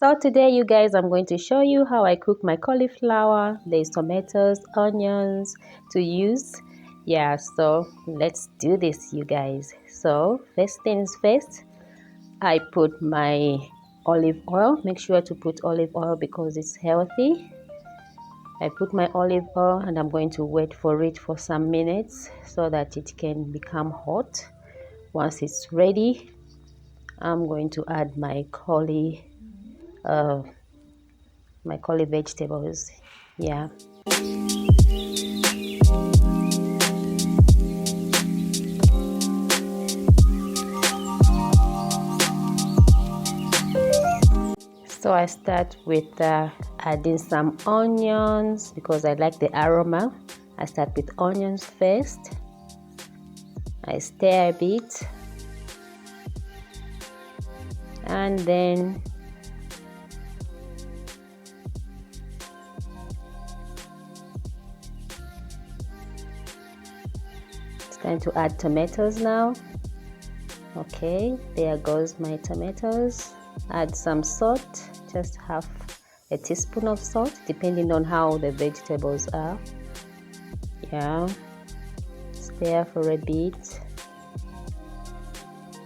So today, you guys, I'm going to show you how I cook my cauliflower. There's tomatoes, onions to use. Yeah, so let's do this, you guys. So first things first, I put my olive oil. Make sure to put olive oil because it's healthy. I put my olive oil and I'm going to wait for it for some minutes so that it can become hot. Once it's ready, I'm going to add my cauli vegetables. Yeah. So I start with adding some onions because I like the aroma. I start with onions first. I stir a bit and then it's time to add tomatoes now. Okay, there goes my tomatoes. Add some salt, just half a teaspoon of salt depending on how the vegetables are. Yeah, stir for a bit.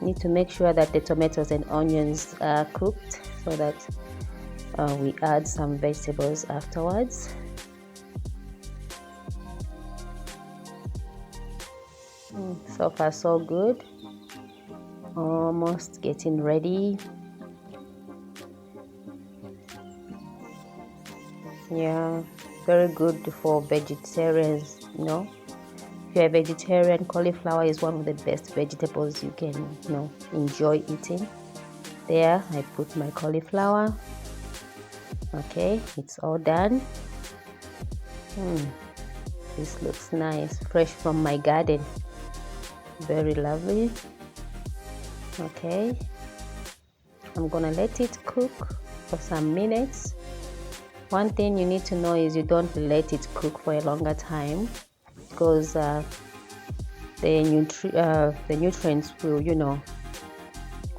Need to make sure that the tomatoes and onions are cooked so that we add some vegetables afterwards. So far so good. Almost getting ready. Yeah, very good for vegetarians, you know. If you're a vegetarian, cauliflower is one of the best vegetables you can, enjoy eating. There, I put my cauliflower. Okay, it's all done. This looks nice, fresh from my garden. Very lovely. Okay, I'm gonna let it cook for some minutes. One thing you need to know is you don't let it cook for a longer time because the nutrients will,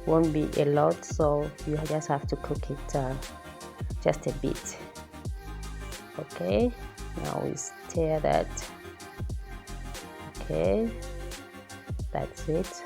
won't be a lot, so you just have to cook it just a bit. Okay, now we stir that. Okay, that's it.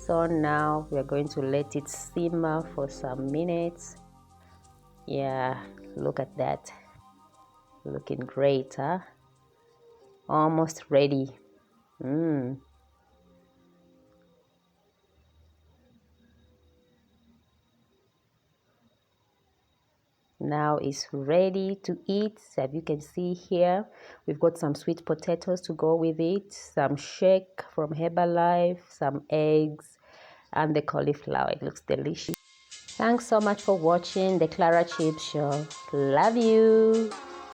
So now we are going to let it simmer for some minutes. Yeah, look at that. Looking great, huh? Almost ready. Now it's ready to eat. As you can see here, we've got some sweet potatoes to go with it, some shake from Herbalife, some eggs, and the cauliflower. It looks delicious. Thanks so much for watching the Clarah Chibs show. Love you.